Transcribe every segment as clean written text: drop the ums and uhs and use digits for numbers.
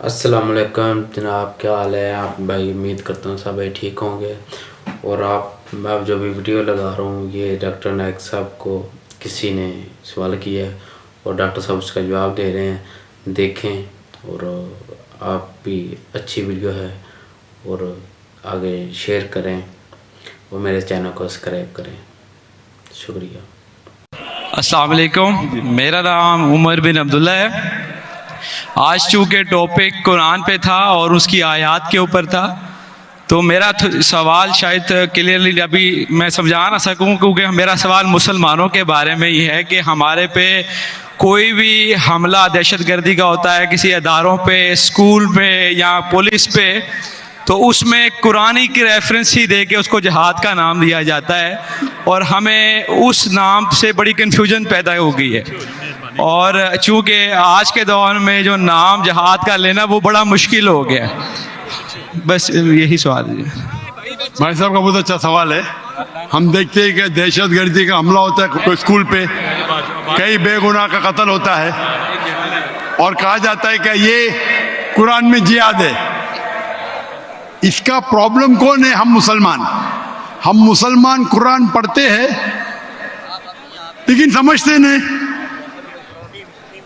السلام علیکم جناب، کیا حال ہے آپ بھائی؟ امید کرتا ہوں سب بھائی ٹھیک ہوں گے. اور میں جو بھی ویڈیو لگا رہا ہوں یہ ڈاکٹر نائک صاحب کو کسی نے سوال کیا ہے اور ڈاکٹر صاحب اس کا جواب دے رہے ہیں. دیکھیں اور آپ بھی اچھی ویڈیو ہے اور آگے شیئر کریں اور میرے چینل کو سبسکرائب کریں. شکریہ. السلام علیکم، میرا نام عمر بن عبداللہ ہے. آج چونکہ ٹاپک قرآن پہ تھا اور اس کی آیات کے اوپر تھا تو میرا سوال شاید کلیئرلی ابھی میں سمجھا نہ سکوں، کیونکہ میرا سوال مسلمانوں کے بارے میں ہی ہے کہ ہمارے پہ کوئی بھی حملہ دہشت گردی کا ہوتا ہے کسی اداروں پہ، اسکول پہ یا پولیس پہ، تو اس میں قرآن کی ریفرنس ہی دے کے اس کو جہاد کا نام دیا جاتا ہے اور ہمیں اس نام سے بڑی کنفیوژن پیدا ہو گئی ہے. اور چونکہ آج کے دور میں جو نام جہاد کا لینا وہ بڑا مشکل ہو گیا ہے. بس یہی سوال ہے. بھائی صاحب کا بہت اچھا سوال ہے. ہم دیکھتے ہیں کہ دہشت گردی کا حملہ ہوتا ہے کوئی اسکول پہ، کئی بے گناہ کا قتل ہوتا ہے اور کہا جاتا ہے کہ یہ قرآن میں جہاد ہے. اس کا پرابلم کون ہے؟ ہم مسلمان قرآن پڑھتے ہیں لیکن سمجھتے نہیں.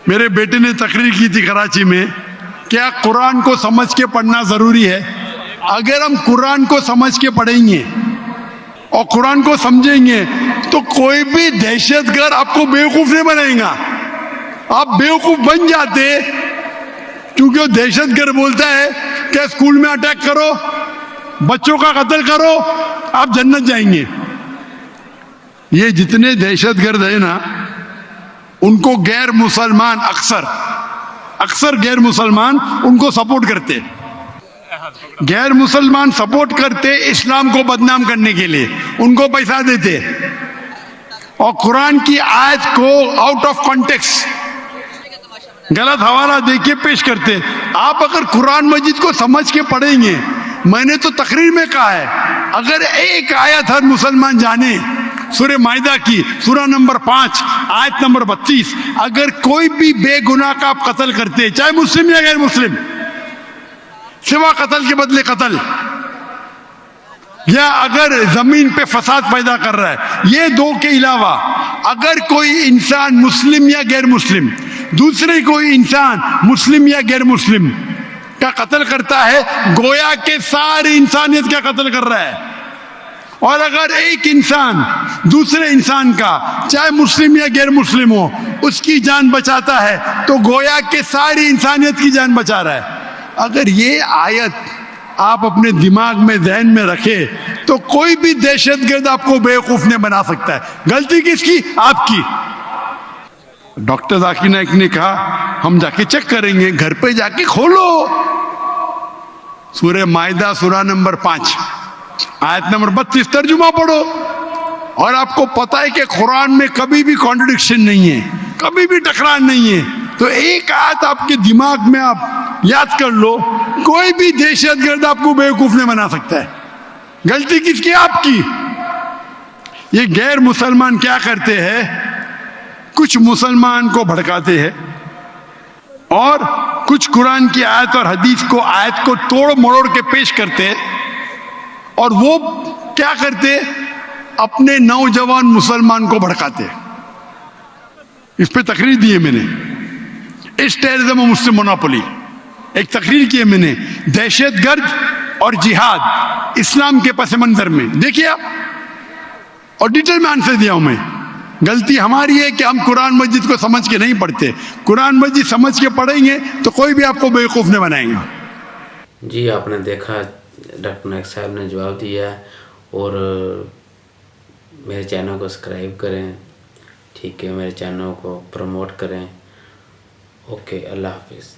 میرے بیٹے نے تقریر کی تھی کراچی میں، کیا قرآن کو سمجھ کے پڑھنا ضروری ہے؟ اگر ہم قرآن کو سمجھ کے پڑھیں گے اور قرآن کو سمجھیں گے تو کوئی بھی دہشت گرد آپ کو بیوقوف نہیں بنائے گا. آپ بیوقوف بن جاتے کیونکہ وہ دہشت گرد بولتا ہے کہ اسکول میں اٹیک کرو، بچوں کا قتل کرو، آپ جنت جائیں گے. یہ جتنے دہشت گرد ہیں نا، ان کو غیر مسلمان اکثر غیر مسلمان ان کو سپورٹ کرتے. غیر مسلمان سپورٹ کرتے اسلام کو بدنام کرنے کے لیے، ان کو پیسہ دیتے اور قرآن کی آیت کو آؤٹ آف کانٹیکسٹ غلط حوالہ دے کے پیش کرتے. آپ اگر قرآن مجید کو سمجھ کے پڑھیں گے، میں نے تو تقریر میں کہا ہے، اگر ایک آیت ہر مسلمان جانے، سورہ مائدہ کی سورہ نمبر 5 آیت نمبر 32، اگر کوئی بھی بے گناہ کا آپ قتل کرتے، چاہے مسلم یا غیر مسلم، سوا قتل کے بدلے قتل، یا اگر زمین پہ فساد پیدا کر رہا ہے، یہ دو کے علاوہ اگر کوئی انسان مسلم یا غیر مسلم دوسرے کوئی انسان مسلم یا غیر مسلم کا قتل کرتا ہے، گویا کہ ساری انسانیت کا قتل کر رہا ہے. اور اگر ایک انسان دوسرے انسان کا، چاہے مسلم یا غیر مسلم ہو، اس کی جان بچاتا ہے تو گویا کہ ساری انسانیت کی جان بچا رہا ہے. اگر یہ آیت آپ اپنے دماغ میں ذہن میں رکھے تو کوئی بھی دہشت گرد آپ کو بیوقوف نہیں بنا سکتا ہے. غلطی کس کی؟ آپ کی. ڈاکٹر ذاکر نائک نے کہا ہم جا کے چیک کریں گے، گھر پہ جا کے کھولو سورہ مائدہ سورہ نمبر 5 آیت نمبر 32 ترجمہ پڑھو، اور آپ کو پتہ ہے کہ قرآن میں کبھی بھی کانٹرڈکشن نہیں ہے، کبھی بھی ٹکرار نہیں ہے. تو ایک آیت آپ کے دماغ میں آپ یاد کر لو، کوئی بھی دہشت گرد آپ کو بیوقوف نہیں بنا سکتا ہے. غلطی کس کی؟ آپ کی. یہ غیر مسلمان کیا کرتے ہیں؟ کچھ مسلمان کو بھڑکاتے ہیں اور کچھ قرآن کی آیت اور حدیث کو آیت کو توڑ مروڑ کے پیش کرتے ہیں، اور وہ کیا کرتے؟ اپنے نوجوان مسلمان کو بھڑکاتے. اس پہ تقریر دی ہے میں نے، اس ٹیررزم و مسلم مونوپولی، ایک تقریر کی ہے میں نے، دہشت گرد اور جہاد اسلام کے پس منظر میں. دیکھیے آپ، اور ڈیٹیل میں آنسر دیا ہوں میں. غلطی ہماری ہے کہ ہم قرآن مجید کو سمجھ کے نہیں پڑھتے. قرآن مجید سمجھ کے پڑھیں گے تو کوئی بھی آپ کو بیوقوف نہیں بنائیں گا. جی آپ نے دیکھا ڈاکٹر نائک صاحب نے جواب دیا ہے. اور میرے چینل کو سبسکرائب کریں، ٹھیک ہے، میرے چینل کو پروموٹ کریں. اوکے، اللہ حافظ.